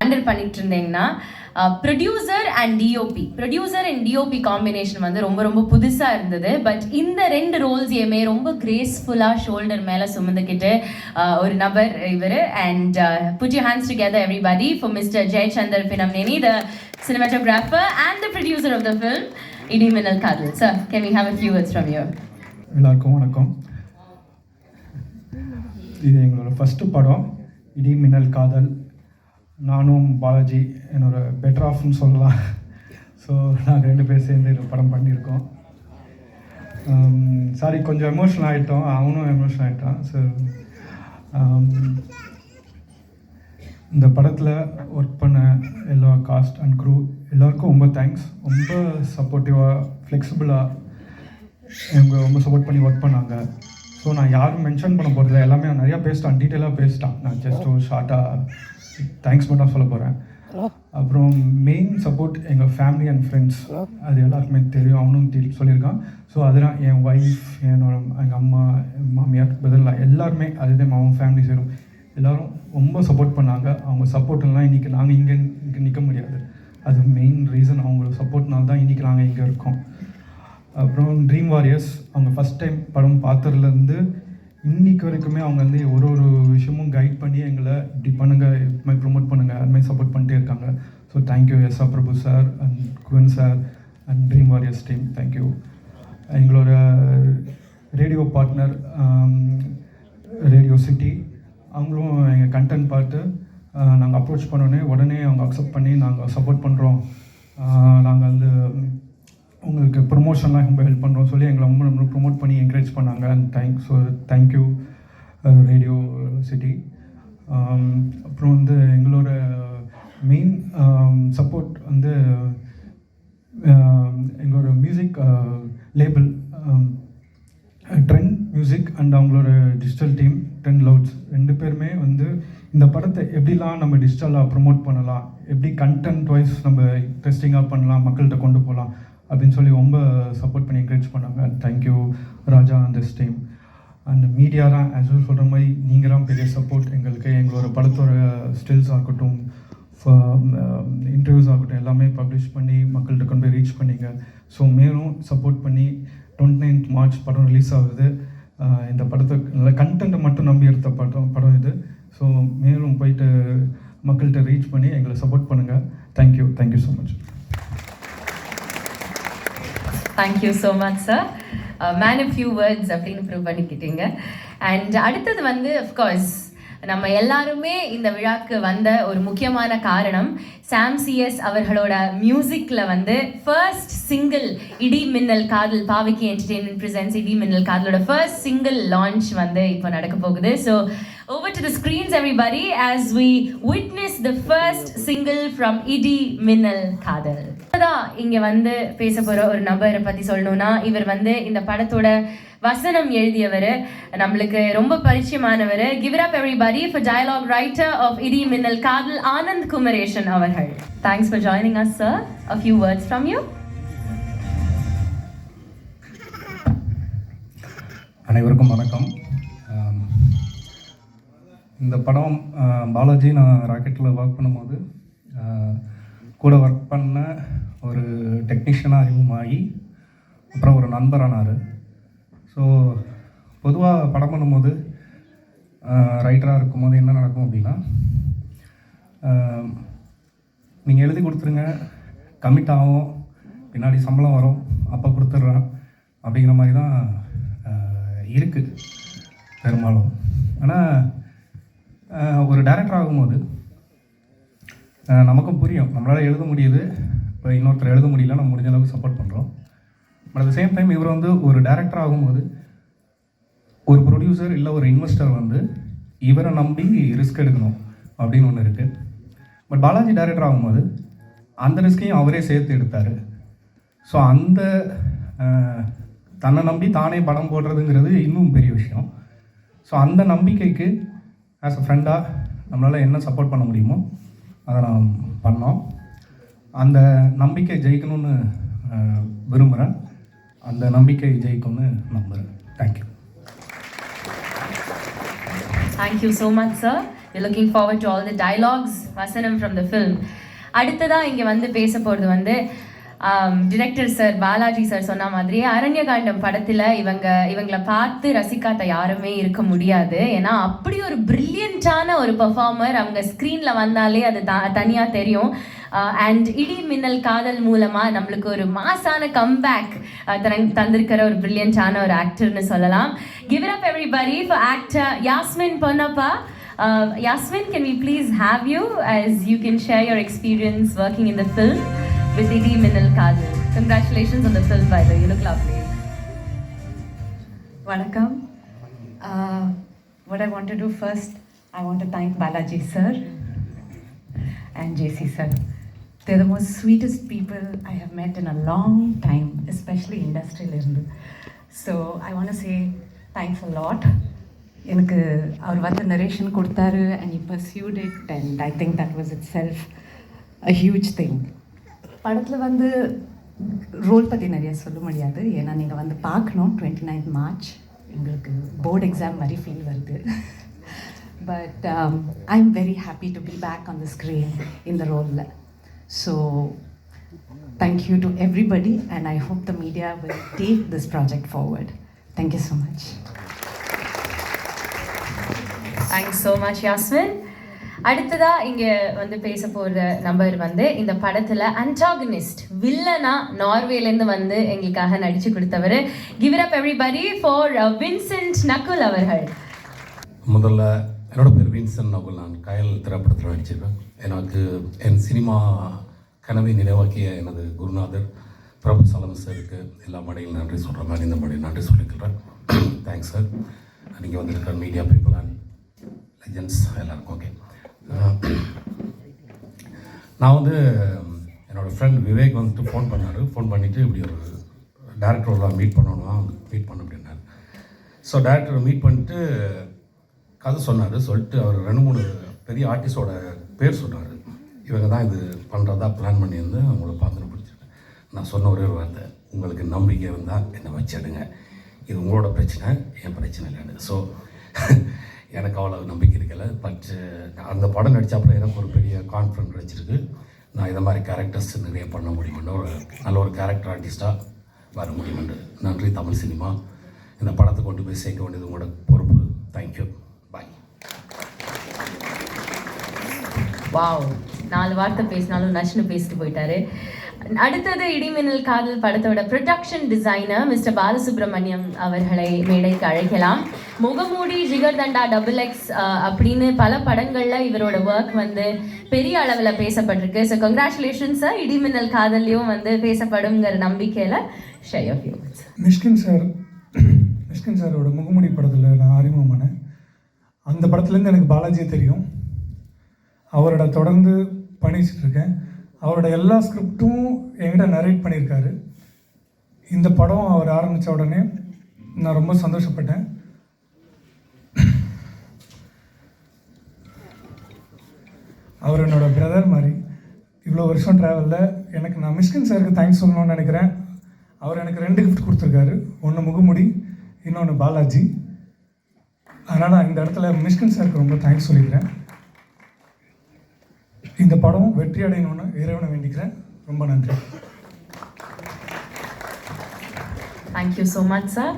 Handle பண்ணிட்டு இருந்தீங்கன்னா producer and DOP combination வந்து ரொம்ப ரொம்ப புதுசாக இருந்தது. பட் இந்த 2 ரோல்ஸையுமே ரொம்ப கிரேஸ்ஃபுல்லாக ஷோல்டர் மேலே சுமந்துக்கிட்டு ஒரு நபர் இவர். And put your hands together everybody for mister Jayachandar Pinamneni, the cinematographer and the producer of the film, Idi Minnal Kadal. Sir, can we have a few words from you? எல்லாருக்கும் வணக்கம். இது எங்களோட ஃபஸ்ட்டு படம் இடி மின்னல் காதல். நானும் பாலாஜி என்னோட பெட்டர் ஆஃப்னு சொல்லலாம். ஸோ நாங்கள் 2 பேர் சேர்ந்து இந்த படம் பண்ணியிருக்கோம். சாரி, கொஞ்சம் எமோஷனல் ஆகிட்டோம், அவனும் எமோஷனல் ஆகிட்டான். ஸோ இந்த படத்தில் ஒர்க் பண்ண எல்லா காஸ்ட் அண்ட் க்ரூ எல்லாருக்கும் ரொம்ப தேங்க்ஸ். ரொம்ப சப்போர்ட்டிவாக, ஃப்ளெக்சிபிளாக எங்கள் ரொம்ப சப்போர்ட் பண்ணி ஒர்க் பண்ணாங்க. ஸோ நான் யாரும் மென்ஷன் பண்ண போகிறதில்ல, எல்லாமே நிறையா பேசிட்டான், டீட்டெயிலாக பேசிட்டான். நான் ஜஸ்ட் ஒரு ஷார்ட்டாக தேங்க்ஸ் மட்டும் சொல்ல போகிறேன். அப்புறம் மெயின் சப்போர்ட் எங்கள் ஃபேமிலி அண்ட் ஃப்ரெண்ட்ஸ், அது எல்லாருக்குமே தெரியும், அவனும் சொல்லியிருக்கான். ஸோ அதெல்லாம் என் ஒய்ஃப், எங்கள் அம்மா, மாமியார், பதிலாக எல்லாருமே, அதுதான் அவன் ஃபேமிலி சேரும், எல்லோரும் ரொம்ப சப்போர்ட் பண்ணாங்க. அவங்க சப்போர்ட்லாம் இன்றைக்கி நாங்கள் இங்கே நிற்க முடியாது. அது மெயின் ரீசன், அவங்களோட சப்போர்ட்னால தான் இன்றைக்கி நாங்கள் இங்கே இருக்கோம். அப்புறம் ட்ரீம் வாரியர்ஸ், அவங்க ஃபஸ்ட் டைம் படம் பார்த்ததுலேருந்து இன்றைக்கி வரைக்குமே அவங்க வந்து ஒரு விஷயமும் கைட் பண்ணி எங்களை இப்படி பண்ணுங்கள், இது மாதிரி ப்ரொமோட் பண்ணுங்கள், அது மாதிரி சப்போர்ட் பண்ணிட்டே இருக்காங்க. So thank you S R Prabhu sir and Kuvan sir and dream warriors team, thank you. எங்களோட ரேடியோ பார்ட்னர் ரேடியோ சிட்டி, அவங்களும் எங்கள் கண்டென்ட் பார்த்து நாங்கள் அப்ரோச் பண்ணோன்னே உடனே அவங்க அக்செப்ட் பண்ணி நாங்கள் சப்போர்ட் பண்ணுறோம், நாங்கள் வந்து உங்களுக்கு ப்ரொமோஷன்லாம் ரொம்ப ஹெல்ப் பண்ணுறோம் சொல்லி எங்களை ரொம்ப ப்ரொமோட் பண்ணி என்கரேஜ் பண்ணாங்க. And thank you radio city. அப்புறம் வந்து எங்களோட மெயின் சப்போர்ட் வந்து எங்களோட music label trend music and அவங்களோட டிஜிட்டல் டீம் 10 லவுட்ஸ், 2 பேருமே வந்து இந்த படத்தை எப்படிலாம் நம்ம டிஜிட்டலாக ப்ரொமோட் பண்ணலாம், எப்படி கண்டென்ட் வைஸ் நம்ம டெஸ்டிங்காக பண்ணலாம், மக்கள்கிட்ட கொண்டு போகலாம் அப்படின்னு சொல்லி ரொம்ப சப்போர்ட் பண்ணி என்கரேஜ் பண்ணாங்க. Thank you Raja and this team. And மீடியாலாம் ஆஸ் சொல்கிற மாதிரி நீங்கள் தான் பெரிய சப்போர்ட் எங்களுக்கு. எங்களோட படத்தோட ஸ்டில்ஸ் ஆகட்டும், இன்டர்வியூஸ் ஆகட்டும், எல்லாமே பப்ளிஷ் பண்ணி மக்கள்கிட்ட கொண்டு போய் ரீச் பண்ணிங்க. ஸோ மேலும் சப்போர்ட் பண்ணி 29th மார்ச் படம் ரிலீஸ் ஆகுது. இந்த படத்தை நல்ல கண்டென்ட்டை மட்டும் நம்பி எடுத்த படம் இது. ஸோ மேலும் போயிட்டு மக்கள்கிட்ட ரீச் பண்ணி எங்களை சப்போர்ட் பண்ணுங்கள். Thank you so much. Thank you so much sir. Man few words அப்படின்னு ப்ரூவ் பண்ணிக்கிட்டீங்க. அண்ட் அடுத்தது வந்து அஃப்கோர்ஸ் நம்ம எல்லாருமே இந்த விழாக்கு வந்த ஒரு முக்கியமான காரணம், சாம் சிஎஸ் அவர்களோட மியூசிக்கில் வந்து ஃபர்ஸ்ட் சிங்கிள் இடி மின்னல் காதல், பாவிக்கி என்டர்டெயின்மெண்ட் பிரசன்ஸ் இடி மின்னல் காதலோட ஃபர்ஸ்ட் சிங்கிள் லான்ச் வந்து இப்போ நடக்க போகுது. So over to the screens everybody as we witness the first single from Idi Minnal Kadal. இங்க வந்து பேச போற ஒரு நபரை பத்தி சொல்லணும்னா, இவர் வந்து இந்த படத்தோட வசனம் எழுதியவர், நம்மளுக்கு ரொம்ப பரிச்சயமானவர். Give it up everybody for dialogue writer of Idi Minnal Kadal, Anand Kumareshan அவர்கள். Thanks for joining us sir. A few words from you. அனைவருக்கும் வணக்கம். இந்த படம் பாலாஜி நான் ராக்கெட்டில் ஒர்க் பண்ணும்போது கூட ஒர்க் பண்ண ஒரு டெக்னீஷியனாக அறிமுகமாகி அப்புறம் ஒரு நண்பரானார். ஸோ பொதுவாக படம் பண்ணும்போது ரைட்டராக இருக்கும்போது என்ன நடக்கும் அப்படின்னா, நீங்கள் எழுதி கொடுத்துருங்க, கமிட் ஆகும், பின்னாடி சம்பளம் வரும், அப்போ கொடுத்துட்றேன் அப்படிங்கிற மாதிரி தான் இருக்குது பெரும்பாலும். ஆனால் ஒரு டைரக்டர் ஆகும்போது நமக்கும் புரியும், நம்மளால் எழுத முடியுது, இப்போ இன்னொருத்தர் எழுத முடியல, நம்ம முடிஞ்ச அளவுக்கு சப்போர்ட் பண்ணுறோம். பட் அட் சேம் டைம் இவர் வந்து ஒரு டைரக்டர் ஆகும்போது ஒரு ப்ரொடியூசர் இல்லை ஒரு இன்வெஸ்டர் வந்து இவரை நம்பி ரிஸ்க் எடுக்கணும் அப்படின்னு ஒன்று இருக்குது. பட் பாலாஜி டைரக்டர் ஆகும்போது அந்த ரிஸ்கையும் அவரே சேர்த்து எடுத்தார். ஸோ அந்த தன்னை நம்பி தானே படம் போடுறதுங்கிறது இன்னும் பெரிய விஷயம். ஸோ அந்த நம்பிக்கைக்கு ஆஸ் அ ஃப்ரெண்டாக நம்மளால் என்ன சப்போர்ட் பண்ண முடியுமோ அதை நான் பண்ணோம். அந்த நம்பிக்கை ஜெயிக்கணும்னு விரும்புகிறேன், அந்த நம்பிக்கை ஜெயிக்கும்னு நம்புகிறேன். Thank you. Thank you so much, sir. we're looking forward to all the dialogues vasanam from the film. அடுத்ததா இங்க வந்து பேச போறது வந்து டிரெக்டர் சார் பாலாஜி சார் சொன்ன மாதிரியே அரண்யகாண்டம் படத்தில் இவங்களை பார்த்து ரசிக்காத யாருமே இருக்க முடியாது. ஏன்னா அப்படி ஒரு பிரில்லியண்ட்டான ஒரு பெர்ஃபார்மர், அவங்க ஸ்க்ரீனில் வந்தாலே அது தனியாக தெரியும். அண்ட் இடி மின்னல் காதல் மூலமாக நம்மளுக்கு ஒரு மாசான கம்பேக் தந்திருக்கிற ஒரு பிரில்லியண்ட்டான ஒரு ஆக்டர்னு சொல்லலாம். Give it up everybody for actor Yasmin Ponnappa. Yasmin, can we please have you as you can share your experience working in the film with Idi Minnal Kadal. Congratulations on the film, by the way. You look lovely. Vanakkam. What I want to do first, I want to thank Balaji sir and JC sir. They're the most sweetest people I have met in a long time, especially industrial irundu. So I want to say thanks a lot. எனக்கு அவர் வந்து narration கொடுத்தாரு and he pursued it, and I think that was itself a huge thing. படத்தில் வந்து role பற்றி நிறைய சொல்ல முடியாது, ஏன்னா நீங்கள் வந்து பார்க்கணும். 29th March எங்களுக்கு போர்டு எக்ஸாம் மாதிரி ஃபீல் வருது. But I am very happy to be back on the screen இந்த ரோலில். So thank you to everybody and I hope the media will take this project forward. Thank you so much. Thanks so much, Yasmin. அடுத்ததா இங்க வந்து பேச போற number வந்து இந்த படத்துல அன்டாகனிஸ்ட் வில்லனா நார்வேலேருந்து வந்து எங்களுக்காக நடிச்சு கொடுத்தவர். Give it up everybody for Vincent Nakul அவர்கள். முதல்ல என்னோட பேர் வின்சென்ட் நகுல். நான் கயல் திரைப்படத்தில் நடிச்சிருக்கேன். எனக்கு என் சினிமா கனவை நினைவாக்கிய எனது குருநாதர் பிரபு சலம் சாருக்கு எல்லா மடையில் நன்றி சொல்கிற மாதிரி இந்த மடையில் நன்றி சொல்லிக்கிறேன். Thanks sir. நீங்கள் வந்திருக்கிற மீடியா பீப்புள் அண்ட் லெஜண்ட்ஸ் எல்லாருக்கும் ஓகே. நான் வந்து என்னோடய ஃப்ரெண்ட் விவேக் வந்துட்டு ஃபோன் பண்ணார். ஃபோன் பண்ணிவிட்டு இப்படி ஒரு டேரக்டரோட மீட் பண்ணணும்னா மீட் பண்ண அப்படின்னாரு. ஸோ டேரக்டரை மீட் பண்ணிட்டு கதை சொன்னார். சொல்லிட்டு அவர் 2-3 பெரிய ஆர்டிஸ்டோட பேர் சொன்னார். இவங்க தான் இது பண்ணுறதா பிளான் பண்ணியிருந்து அவங்கள பார்த்துன்னு பிடிச்சிருக்கேன். நான் சொன்ன ஒரே ஒரு வார்த்தை, உங்களுக்கு நம்பிக்கை இருந்தால் என்னை வச்சிடுங்க, இது உங்களோட பிரச்சனை, என் பிரச்சனை இல்லைன்னு. ஸோ எனக்கு அவ்வளோ நம்பிக்கை இருக்கல. பட் அந்த படம் நடித்த அப்புறம் எனக்கு ஒரு பெரிய கான்ஃபிடன்ஸ் கிடச்சிருக்கு. நான் இதை மாதிரி கேரக்டர்ஸ் நிறைய பண்ண முடியுமென்று, ஒரு நல்ல ஒரு கேரக்டர் ஆர்டிஸ்ட்டாக வர முடியுமென்று. நன்றி தமிழ் சினிமா. இந்த படத்தை கொண்டு போய் சேர்க்க வேண்டியது உங்களோட பொறுப்பு. தேங்க்யூ. பாய். வாவ், 4 வார்த்தை பேசினாலும் நச்சுன்னு பேசிட்டு போயிட்டாரு. அடுத்தது இடிமின்னல் காதல் படத்தோட ப்ரொடக்ஷன் டிசைனர் மிஸ்டர் பாலசுப்ரமணியம் அவர்களை மேடைக்கு அழைக்கலாம். முகமூடி, ஜிகர் தண்டா, XX அப்படின்னு பல படங்களில் இவரோட ஒர்க் வந்து பெரிய அளவில் பேசப்பட்டிருக்கு. So congratulations sir. இடிமின்னல் காதல்லையும் வந்து பேசப்படுங்கிற நம்பிக்கையில் ஷேர் யுவர் வியூஸ். மிஷ்கின் சாரோட முகமூடி படத்தில் நான் அறிமுகமானேன். அந்த படத்துலேருந்து எனக்கு பாலாஜியை தெரியும். அவரோட தொடர்ந்து பண்ணிச்சிட்ருக்கேன். அவரோட எல்லா ஸ்கிரிப்டும் என்கிட்ட நரேட் பண்ணியிருக்காரு. இந்த படம் அவர் ஆரம்பித்த உடனே நான் ரொம்ப சந்தோஷப்பட்டேன். அவர் என்னோட பிரதர் மாதிரி. இவ்வளோ வருஷம் ட்ராவலில் நான் மிஷ்கின் சாருக்கு தேங்க்ஸ் சொல்லணும்னு நினைக்கிறேன். அவர் எனக்கு 2 கிஃப்ட் கொடுத்துருக்காரு. ஒன்று முகமுடி, இன்னொன்று பாலாஜி. அதனால் இந்த இடத்துல மிஷ்கின் சாருக்கு ரொம்ப தேங்க்ஸ் சொல்லிக்கிறேன். இந்த படம் வெற்றி அடையணும்னு இறைவனை வேண்டிக்கிறேன். ரொம்ப நன்றி. Thank you so much sir.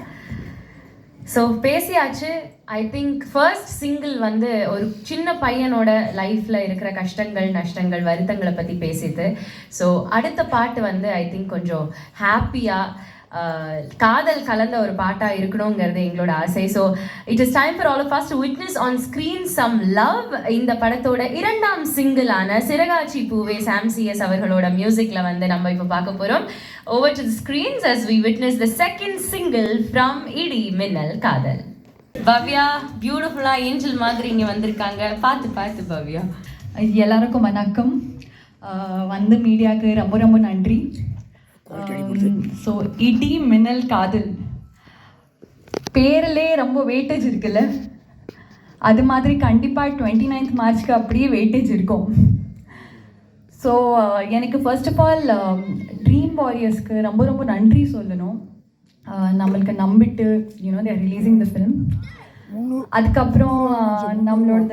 So பேசியாச்சு. ஐ திங்க் ஃபர்ஸ்ட் சிங்கிள் வந்து ஒரு சின்ன பையனோட லைஃப்பில் இருக்கிற கஷ்டங்கள், நஷ்டங்கள், வருத்தங்களை பற்றி பேசிட்டு, ஸோ அடுத்த பாட்டு வந்து ஐ திங்க் கொஞ்சம் ஹாப்பியாக காதல் கலந்த ஒரு பாட்டாக இருக்கணுங்கிறது எங்களோட ஆசை. So it is time for all of us to witness on screen some love. இந்த படத்தோட 2ஆம் சிங்கிளான சிறகாச்சி பூவே சாம்சிஎஸ் அவர்களோட மியூசிக்கில் வந்து நம்ம இப்போ பார்க்க போகிறோம். Over to the screens as we witness the second single from இடி மின்னல் காதல். பவ்யா பியூட்டிஃபுல்லாக ஏஞ்சல் மாதிரி இங்கே வந்திருக்காங்க. பார்த்து பவ்யா. எல்லாருக்கும் வணக்கம். வந்து மீடியாவுக்கு ரொம்ப ரொம்ப நன்றி. ஸோ இடி மின்னல் காதல் பேரிலே ரொம்ப வெயிட்டேஜ் இருக்குல்ல, அது மாதிரி கண்டிப்பாக 29th மார்ச்க்கு அப்படியே வெயிட்டேஜ் இருக்கும். ஸோ எனக்கு ஃபர்ஸ்ட் ஆஃப் ஆல் ட்ரீம் வாரியர்ஸ்க்கு ரொம்ப ரொம்ப நன்றி சொல்லணும். நம்மளுக்கு நம்பிட்டு தேர் ரிலீஸிங் த ஃபிலிம். அதுக்கப்புறம் நம்மளோட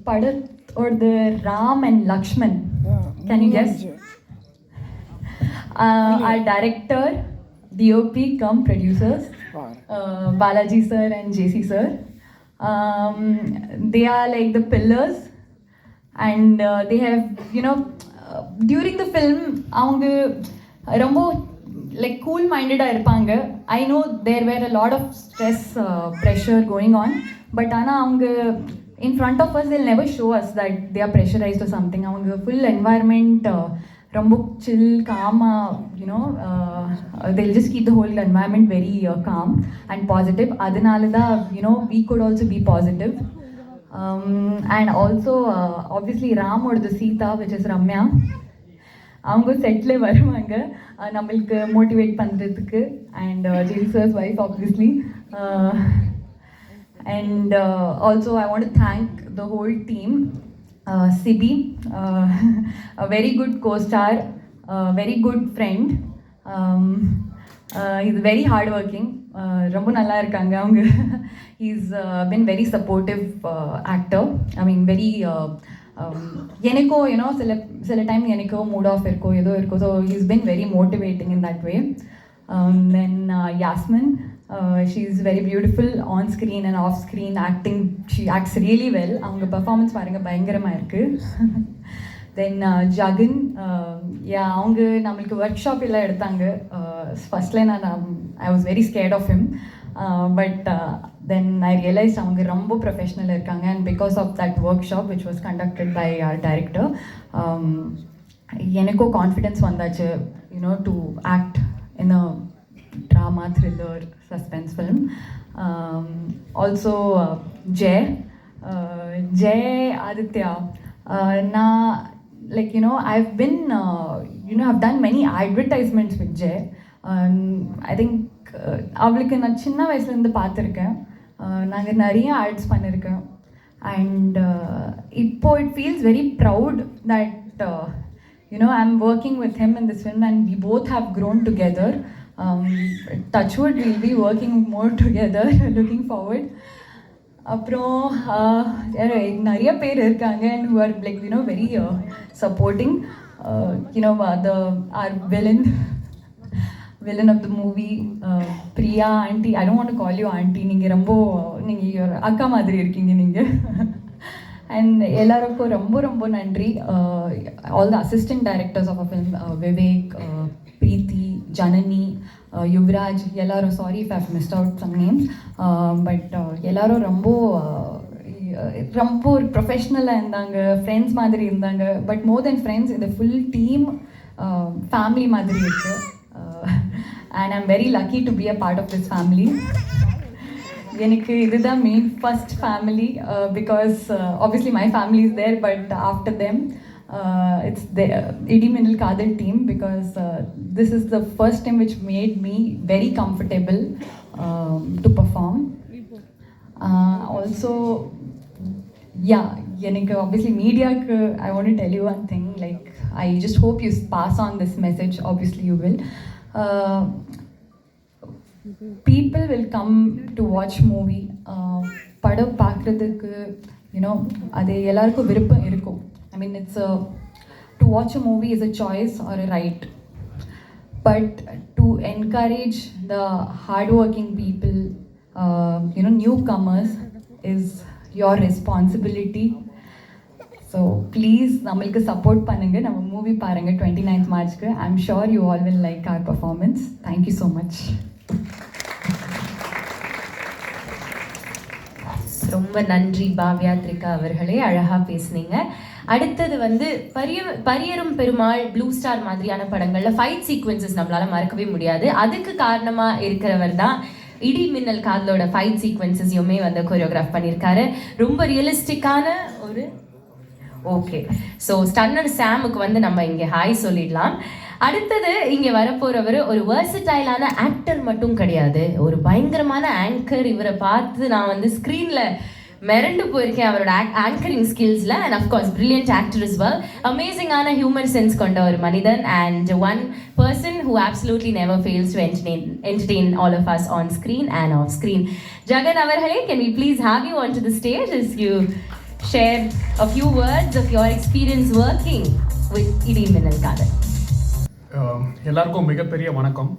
படத்தோட Ram and Lakshman. Can you guess? Our director, DOP cum producers, Balaji sir and JC sir. They are like the pillars, and they have, you know, during the film அவங்க ரொம்ப like cool minded இருப்பாங்க. I know there were a lot of stress, pressure going on, but ஆனா அவங்க in front of us they'll never show us that they are pressurized or something. அவங்க full environment ரொம்ப chill, calm, you know, they'll just keep the whole environment very calm and positive. அதனால தான், you know, we could also be positive. And also obviously Ram or the Sita, which is Ramya, அவங்க செட்டில் வருவாங்க நம்மளுக்கு motivate பண்ணுறதுக்கு. And Jai sir's wife obviously. And also I want to thank the whole team. Sibi, a very good co-star, very good friend. He's very hardworking. ரொம்ப நல்லா இருக்காங்க அவங்க. He's been very supportive actor. I mean very எனக்கோ you know சில time எனக்கோ mood of இருக்கோ ஏதோ இருக்கோ. So he's been very motivating in that way. Then Yasmin, she is very beautiful on screen and off screen acting. She acts really well. அவங்க performance பாருங்கள், பயங்கரமாக இருக்குது. தென் ஜகன், அவங்க நம்மளுக்கு ஒர்க் ஷாப் எல்லாம் எடுத்தாங்க. ஃபர்ஸ்ட்ல I was very scared of him, but then I realized அவங்க ரொம்ப ப்ரொஃபஷ்னல் இருக்காங்க. and because of that workshop which was conducted by our director, எனக்கோ கான்ஃபிடென்ஸ் வந்தாச்சு, you know, to act in a drama, thriller, suspense film. Also Jay Aditya, நான் like, you know, I've been you know, I've done many advertisements with Jay. I think அவளுக்கு நான் சின்ன வயசுலேருந்து பார்த்துருக்கேன். நாங்கள் நிறைய ஆட்ஸ் பண்ணியிருக்கேன். அண்ட் இப்போ it feels very proud that you know I am working with him in this film and we both have grown together. Touchwood will be working more together, looking forward. அப்புறம் நிறைய பேர் இருக்காங்க and who are like, you know, very supporting. You know, our villain of the movie, Priya auntie. I don't want to call you auntie. நீங்கள் அக்கா மாதிரி இருக்கீங்க நீங்கள். And எல்லாருக்கும் ரொம்ப ரொம்ப நன்றி. All the assistant directors of a film, Vivek, Preethi, Janani, Yuvaraj, எல்லாரும். Sorry if I have missed out some names, but எல்லாரும் ரொம்ப ரொம்ப ஒரு ப்ரொஃபஷ்னலாக இருந்தாங்க, ஃப்ரெண்ட்ஸ் மாதிரி இருந்தாங்க. பட் மோர் தென் ஃப்ரெண்ட்ஸ், இந்த ஃபுல் டீம் ஃபேமிலி மாதிரி இருக்குது. And I'm very lucky to be a part of this family. எனக்கு இதுதான் main first family, because obviously my family is there, but after them it's the Idi Minnal Kadal team, because this is the first time which made me very comfortable to perform. Also yeah, எனக்கு obviously மீடியாக்கு I want to tell you one thing, like I just hope you pass on this message. Obviously you will. People will come to watch movie. படம் பார்க்குறதுக்கு, you know, அது எல்லாருக்கும் விருப்பம் இருக்கும். I mean, it's to watch a movie is a choice or a right, but to encourage the hardworking people, you know, newcomers, is your responsibility. So please நம்மளுக்கு support பண்ணுங்கள், நம்ம movie பாருங்கள் 29th மார்ச்க்கு. I am sure you all will like our performance. Thank you so much. ரொம்ப நன்றி பாவ்யாத்ரிகா அவர்களே, அழகாக பேசுனீங்க. அடுத்தது வந்து பரியரும் பெருமாள், ப்ளூ ஸ்டார் மாதிரியான படங்களில் ஃபைட் சீக்வன்சஸ் நம்மளால் மறக்கவே முடியாது. அதுக்கு காரணமாக இருக்கிறவர் தான் இடி மின்னல் காதலோட ஃபைட் சீக்வன்சஸையுமே வந்து கொரியோகிராஃப் பண்ணியிருக்காரு. ரொம்ப ரியலிஸ்டிக்கான ஒரு ஓகே. ஸோ ஸ்டன்னர் சாமுக்கு வந்து நம்ம இங்கே ஹாய் சொல்லிடலாம். அடுத்தது இங்கே வரப்போகிறவர் ஒரு வெர்சடைலான ஆக்டர் மட்டும் கிடையாது, ஒரு பயங்கரமான ஆங்கர். இவரை பார்த்து நான் வந்து ஸ்க்ரீனில் மிரண்டு போயிருக்கேன் அவரோட ஆங்கரிங் ஸ்கில்ஸில். And of course brilliant actor is well. அமேசிங்கான ஹியூமர் சென்ஸ் கொண்ட ஒரு மனிதன் and one person who absolutely never fails to entertain all of us on screen and off screen. Jagan அவர்களே, can we please have you onto the stage as you share a few words of your experience working with இடி மின்னல் காதல். எல்லாருக்கும் மிகப்பெரிய வணக்கம்.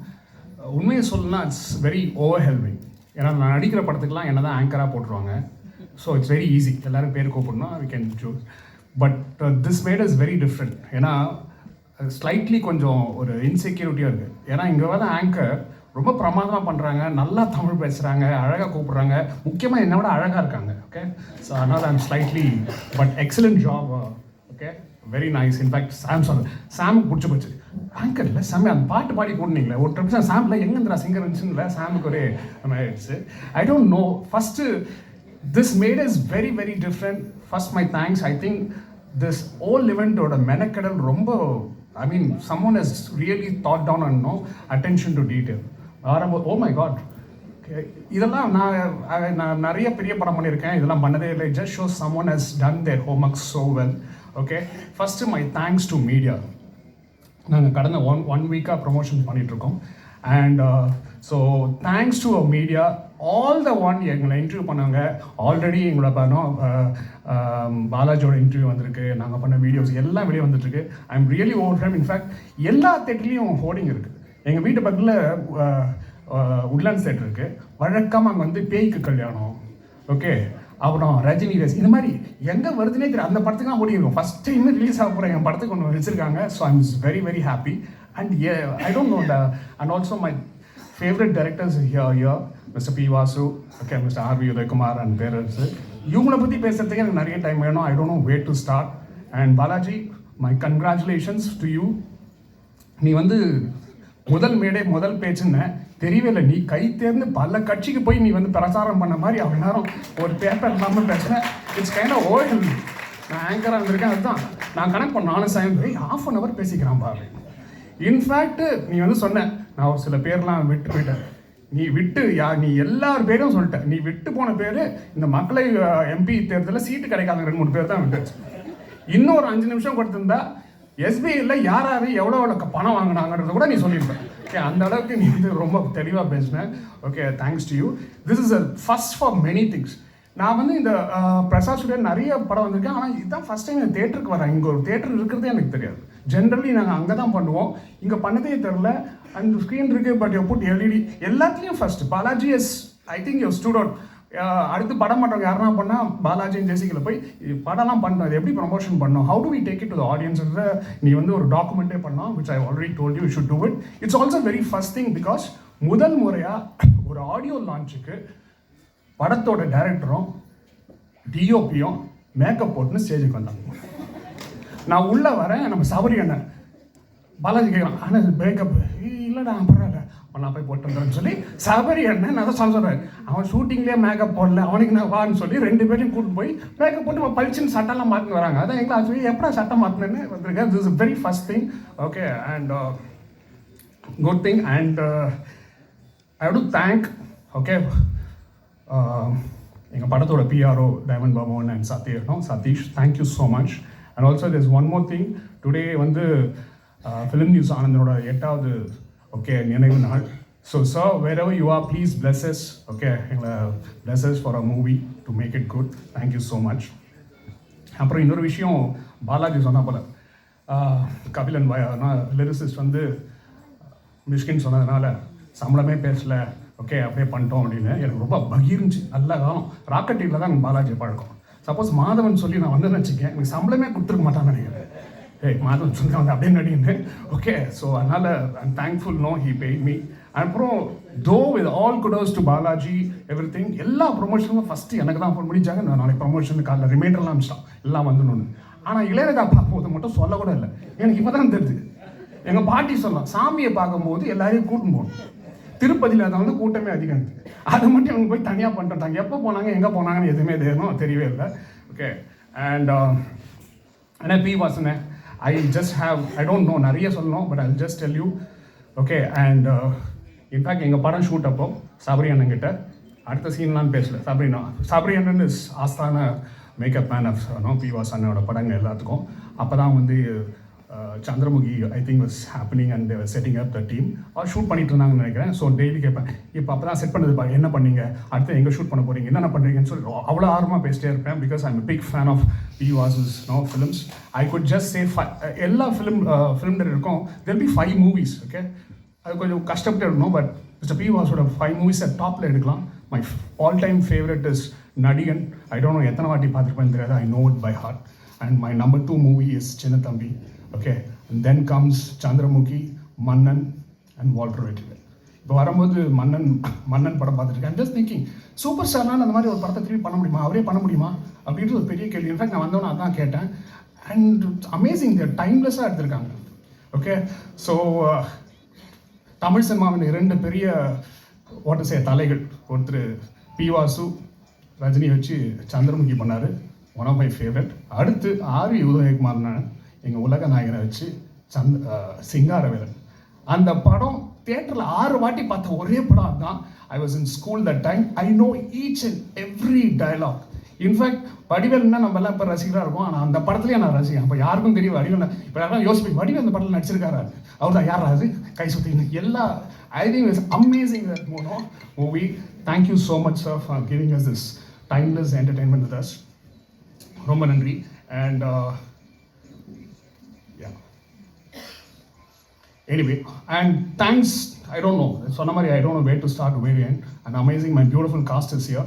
உண்மையை சொல்லணும்னா it's very ஓவர்ஹெல்மிங். ஏன்னா நான் நடிக்கிற படத்துக்குலாம் என்ன தான் ஆங்கராக போட்டுருவாங்க. ஸோ இட்ஸ் வெரி ஈஸி, எல்லோரும் பேர் கூப்பிடணும், we can choose. But this mat is very different. ஏன்னா ஸ்லைட்லி கொஞ்சம் ஒரு இன்செக்யூரிட்டியாக இருக்குது. ஏன்னா இங்கே வந்து ஆங்கர் ரொம்ப பிரமாதமாக பண்ணுறாங்க, நல்லா தமிழ் பேசுகிறாங்க, அழகாக கூப்பிட்றாங்க, முக்கியமாக என்னை விட அழகாக இருக்காங்க. ஓகே, ஸோ அதனால் I'm slightly but excellent job. Okay, very nice. In fact சாமுக்கு பிடிச்சி போச்சு. ஆங்கர் இல்லை சாமி, அந்த பாட்டு பாடி போனீங்களே ஒரு நிமிஷம் சாமில் எங்கேந்திரா சிங்கர் இருந்துச்சுன்னு சாமுக்கு ஒரே ஆயிடுச்சு. I don't know. First this mat is very very different. First my thanks. I think this whole இவெண்ட்டோட மெனக்கடல் ரொம்ப, I mean, someone has really thought down and attention to detail. Oh my God. Okay. இதெல்லாம் நான் நிறைய பெரிய படம் பண்ணியிருக்கேன், இதெல்லாம் பண்ணதே இல்லை. Just shows someone has done their homework so well. Okay. First, my thanks to media. நாங்கள் கடந்த ஒன் வீக்காக ப்ரொமோஷன் பண்ணிகிட்ருக்கோம். And so thanks to a media, all the one எங்களை இன்டர்வியூ பண்ணாங்க. ஆல்ரெடி எங்களோட பாலாஜியோட இன்டர்வியூ வந்திருக்கு, நாங்கள் பண்ண வீடியோஸ் எல்லாம் வெளியே வந்துட்டுருக்கு. I am really over. In fact எல்லா தேட்டர்லேயும் ஹோர்டிங் இருக்குது. எங்கள் வீட்டு பக்கத்தில் உட்லாண்ட்ஸ் தேட்டர் இருக்குது. வழக்கமாக அங்கே வந்து பேய்க்கு கல்யாணம், ஓகே, அப்புறம் ரஜினி ரேஸ், இந்த மாதிரி எங்கே வருதுன்னே தெரியும். அந்த படத்துக்கு தான் ஓடிருக்கோம். ஃபஸ்ட் டைம் ரிலீஸ் ஆக போகிற என் படத்துக்கு ஒன்று வச்சுருக்காங்க. So I am very very happy. And I don't know and also my favourite directors here mister P Vasu, okay, mister RV Udayakumar and Perarasu. இவங்கள பற்றி பேசுகிறதுக்கு எனக்கு நிறைய டைம் வேணும். I don't know way to start. And Balaji, my congratulations to you. நீ வந்து முதல் மேடை முதல் பேச்சுன்னு தெரியவே இல்லை. நீ கை தேர்ந்து பல கட்சிக்கு போய் நீ வந்து பிரச்சாரம் பண்ண மாதிரி அவன் நேரம் ஒரு பேப்பர் இல்லாமல் பேசுகிறேன். It's kind of old. நான் ஆங்கராக இருந்திருக்கேன். அதுதான் நான் கனெக்ட் பண்ண. நானும் சாயம் போய் ½ அன் அவர் பேசிக்கிறான் பாரு. இன்ஃபேக்ட் நீ வந்து சொன்ன, நான் ஒரு சில பேர்லாம் விட்டு போயிட்டேன். நீ விட்டு நீ எல்லார் பேரும் சொல்லிட்ட. நீ விட்டு போன பேர் இந்த மக்களை எம்பி தேர்தலில் சீட்டு கிடைக்காத 2-3 பேர் தான் விட்டுச்சு. இன்னும் ஒரு 5 நிமிஷம் கொடுத்துருந்தா எஸ்பிஐயில் யார் யார் எவ்வளோ பணம் வாங்கினாங்கன்றத கூட நீ சொல்லியிருப்பேன். ஓகே, அந்த அளவுக்கு நீ வந்து ரொம்ப தெளிவாக பேசினேன். Okay, thanks to you. This is a first for many things. நான் வந்து இந்த பிரசாத் ஸ்டுடியோ நிறைய படம் வந்திருக்கேன். ஆனால் இதுதான் ஃபஸ்ட் டைம் இந்த தேட்டருக்கு வரேன். இங்கே ஒரு தேட்டர் இருக்கிறதே எனக்கு தெரியாது. ஜென்ரலி நாங்கள் அங்கே தான் பண்ணுவோம், இங்கே பண்ணதே தெரில. அந்த ஸ்க்ரீன் இருக்குது, பட் யூ புட் எல்இடி எல்லாத்துலேயும் first Balaji S. I think you stood out. அடுத்து படம் பண்ணுறவங்க யாருனா பண்ணால் பாலாஜி ஜெசிக்கில் போய் படம்லாம் பண்ணோம், அது எப்படி ப்ரமோஷன் பண்ணோம், how do we take it to the ஆடியன்ஸ்ன்ற நீ வந்து ஒரு டாக்குமெண்ட்டே பண்ணோம், which I already told you should do it. It's also very first thing because முதல் முறையாக ஒரு ஆடியோ லான்ச்சுக்கு படத்தோட டைரக்டரும் டிஓபியும் மேக்கப் போட்டுன்னு ஸ்டேஜுக்கு வந்தாங்க. நான் உள்ளே வரேன், நம்ம சபரி அண்ணன் பாலாஜி கேட்குறான், ஆனால் மேக்கப் இல்லைடா பரவாயில்ல நான் போய் போட்டு வந்துடுறேன்னு சொல்லி சபரி அண்ணன் நான் தான் சொல்கிறேன். அவன் ஷூட்டிங்லேயே மேக்கப் போடல, அவனுக்கு நான் வான்னு சொல்லி 2 பேரையும் கூப்பிட்டு போய் மேக்கப் போட்டு பளிச்சுன்னு சட்டெல்லாம் மாற்றின்னு வராங்க. அதான் எங்களை ஆச்சு எப்படா சட்டம் மாற்றினேன்னு வந்திருக்கேன். This is very first thing. Okay, and good thing. And I have to thank, okay, எங்கள் படத்தோட பிஆர்ஓ டைமண்ட் பாபுவன் and Sathish, thank you so much. And also this one more thing. Today வந்து ஃபிலிம் நியூஸ் ஆனந்தனோட 8வது ஓகே நினைவு நாள். So sir, wherever you are please bless us. Okay, எங்களை bless us for a movie to make it good. Thank you so much. அப்புறம் இன்னொரு விஷயம், பாலாஜி சொன்ன போல் கபிலன் லிரிசிஸ்ட் வந்து மிஷ்கின் சொன்னதுனால சம்பளமே பேசல, ஓகே அப்படியே பண்ணிட்டோம் அப்படின்னு எனக்கு ரொம்ப பகிர்ந்துச்சு. நல்ல காலம் ராக்கெட் டீமில் தான் எனக்கு பாலாஜி பழக்கம். சப்போஸ் மாதவன் சொல்லி நான் வந்து வச்சுக்கேன், எனக்கு சம்பளமே கொடுத்துருக்க மாட்டான்னு நினைக்கிறேன். மாதவன் சொல்லி வந்து அப்படியே நடின்னு. ஓகே, ஸோ அதனால் I'm thankful. No, he paid me. அப்புறம் though with all kudos to Balaji everything. எல்லா ப்ரொமோஷனும் ஃபஸ்ட்டு எனக்கு தான் ஃபோன் பண்ணிச்சாங்க. நான் நாளைக்கு ப்ரொமோஷனுக்கு காலைல ரிமைண்டர்லாம் அனுப்பிச்சிட்டான் எல்லாம் வந்துடணும்னு. ஆனால் இளையராஜா பார்க்கும்போது மட்டும் சொல்ல கூட இல்லை. எனக்கு இப்போ தான் தெரியுது. எங்கள் பாட்டி சொல்லலாம், சாமியை பார்க்கும்போது எல்லாரையும் கூட்டின்னு போகணும். திருப்பதியில் அதை வந்து கூட்டமே அதிகம். அதை மட்டும் அவங்க போய் தனியாக பண்ணிட்டாங்க. எப்போ போனாங்க எங்கே போனாங்கன்னு எதுவுமே தெரியவே இல்லை. ஓகே, அண்ட் ஆனால் பி வாசனை I just have, I don't know, நிறைய சொல்லணும், but I'll just tell you. Okay, and in fact எங்கள் படம் ஷூட் அப்போ சபரி அண்ணங்கிட்ட அடுத்த சீன்லாம் பேசல. சப்ரீனன் இஸ் ஆஸ்தான மேக்கப் மேன் ஆஃப் பி வாசனோட படங்கள் எல்லாத்துக்கும். அப்போ தான் வந்து Chandramukhi I think was happening and setting up the team shoot பண்ணிட்டு இருந்தாங்கன்னு நினைக்கிறேன். ஸோ டெய்லி கேட்பேன், இப்போ அப்போ தான் செட் பண்ணதுப்பா, என்ன பண்ணீங்க, அடுத்து எங்கே ஷூட் பண்ண போகிறீங்க, என்னென்ன பண்ணுறீங்கன்னு சொல்லி அவ்வளோ ஆர்வமாக பேசிட்டே இருப்பேன். Because I am big fan of P Vasu's films. I could just say எல்லா ஃபிலிம் இருக்கும் தெல் பி 5 movies. ஓகே, அது கொஞ்சம் கஷ்டப்பட்டு எடுக்கணும். பட் மிஸ்டர் பி வாஸோட 5 movies டாப்பில் எடுக்கலாம். My all time favourite is Nadigan. I don't know எத்தனை வாட்டி பார்த்துருப்பேன் தெரியாது. I know it by heart. And my number 2 movie is Chinnathambi. Okay, and then comes Chandramukhi, Mannan and Walter Vettivel. இப்போ வரும்போது மன்னன் படம் பார்த்துருக்கேன். ஜஸ்ட் திங்கிங் சூப்பர் ஸ்டார்னால் அந்த மாதிரி ஒரு படத்தை திரும்பி பண்ண முடியுமா, அவரே பண்ண முடியுமா அப்படின்றது ஒரு பெரிய கேள்வி. இன்ஃபேக்ட் நான் வந்தவொன்னே அதான் கேட்டேன். அண்ட் அமேசிங், டைம்லெஸ்ஸாக எடுத்திருக்காங்க. ஓகே, ஸோ தமிழ் சினிமாவின் 2 பெரிய தலைகள், ஒருத்தர் பி வாசு ரஜினி வச்சு சந்திரமுகி பண்ணார், ஒன் ஆஃப் மை ஃபேவரட். அடுத்து ஆர் உதயகுமார்னா எங்கள் உலக நாயகனை வச்சு சிங்காரவேலன். அந்த படம் தியேட்டரில் 6 வாட்டி பார்த்த ஒரே படம் அதுதான். I was in school that time. I know each and every dialogue. In fact வடிவேல்னா நம்ம எல்லாம் இப்போ ரசிகராக இருக்கும். ஆனால் அந்த படத்துலேயே நான் ரசிக்கிறேன். அப்போ யாருக்கும் தெரியும் வடிவேல். இப்போ யாரும் யோசிப்பேன், வடிவேல் அந்த படத்தில் நடிச்சிருக்காரு, அவர் தான் யார் அது கை சுற்றி எல்லா. I think it's amazing that movie. Thank you so much sir for giving us this timeless entertainment with us. ரொம்ப நன்றி. And anyway, and thanks, I don't know, Sonamari, I don't know where to start, where to end. And amazing, my beautiful cast is here.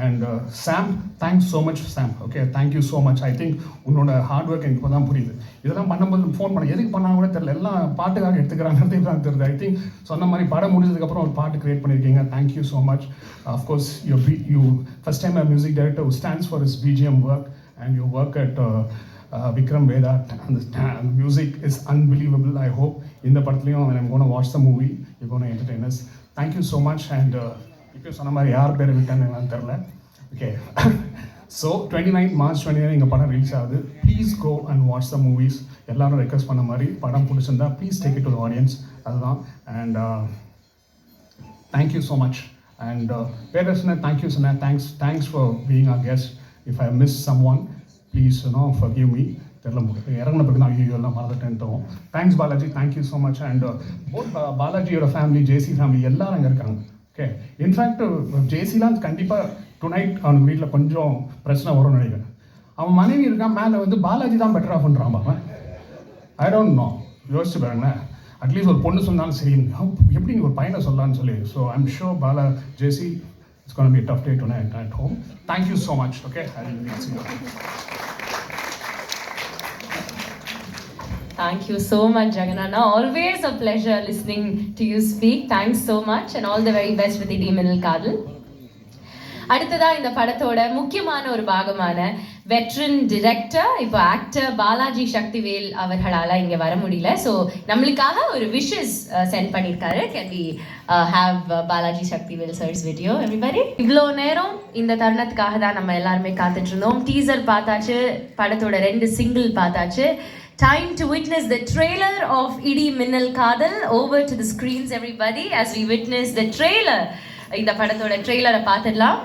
And Sam, thanks so much Sam. Okay, thank you so much. I think உன்னோட hard work எனக்கு இப்போ தான் புரியுது. இதெல்லாம் பண்ணும்போது phone பண்ண எதுக்கு பண்ணாங்க கூட தெரியல, எல்லாம் பாட்டுக்காக எடுத்துக்கிறாங்கிறது தான் தெரியுது. ஐ திங்க் சொன்ன மாதிரி படம் முடிஞ்சதுக்கப்புறம் ஒரு பாட்டு கிரியேட் பண்ணியிருக்கீங்க. Thank you so much. Of course you first time music director who stands for his BGM work, and you work at Vikram Veda, and the music is unbelievable. I hope in the படத்துலையும் when I'm going to watch the movie, you're going to entertain us. Thank you so much. And இப்போ சொன்ன மாதிரி யார் பேர் விட்டான்னு தெரில. Okay, so 29 March 29 எங்கள் படம் release ஆகுது. Please go and watch the movies. எல்லாரும் ரெக்வஸ்ட் பண்ண மாதிரி படம் பிடிச்சிருந்தா please take it to the audience. அதுதான். And thank you so much. And வேறு சொன்ன தேங்க்யூ சொன்னேன். Thanks for being our guest. If I miss someone, please forgive me. தெரியல இறங்கின பிறகு தான் ஐயோ எல்லாம் மறந்துட்டேன் தோணும். Thanks Balaji, thank you so much. And both பாலாஜியோட ஃபேமிலி, ஜேசி ஃபேமிலி எல்லாரும் அங்கே இருக்காங்க. ஓகே, இன்ஃபேக்ட் ஜேசிலாம் கண்டிப்பாக டுநைட் அவனுக்கு வீட்டில் கொஞ்சம் பிரச்சனை வரும்னு நினைக்கிறேன். அவன் மனைவி இருக்கான் மேலே வந்து பாலாஜி தான் பெட்டராக பண்ணுறான் அவன். ஐ டோன்ட் நோ, யோசிச்சு பாருங்களேன். அட்லீஸ்ட் ஒரு பொண்ணு சொன்னாலும் சரி, எப்படி நீ ஒரு பையனை சொல்லலான்னு சொல்லி. So I'm sure Bala, JC, it's going to be a tough day tonight at home. Thank you so much. Okay, I will see you. Thank you so much, Jagananna. Always a pleasure listening to you speak. Thanks so much and all the very best with Idi Minnal Kadal. அடுத்ததா இந்த படத்தோட முக்கியமான ஒரு பாகமான veteran director, இப்போ actor Balaji Sakthivel அவர்களால் இங்கே வர முடியல. ஸோ நம்மளுக்காக ஒரு விஷஸ் சென்ட் பண்ணியிருக்காரு. Can we have Balaji Sakthivel sir's video everybody? இவ்வளோ நேரம் இந்த தருணத்துக்காக தான் நம்ம எல்லாருமே காத்துட்டு இருந்தோம். டீசர் பார்த்தாச்சு, படத்தோட 2 சிங்கிள் பார்த்தாச்சு. Time to witness the trailer of Idi Minnal Kadal. Over to the screens everybody as we witness the trailer. இந்த படத்தோட ட்ரெய்லரை பார்த்துடலாம்.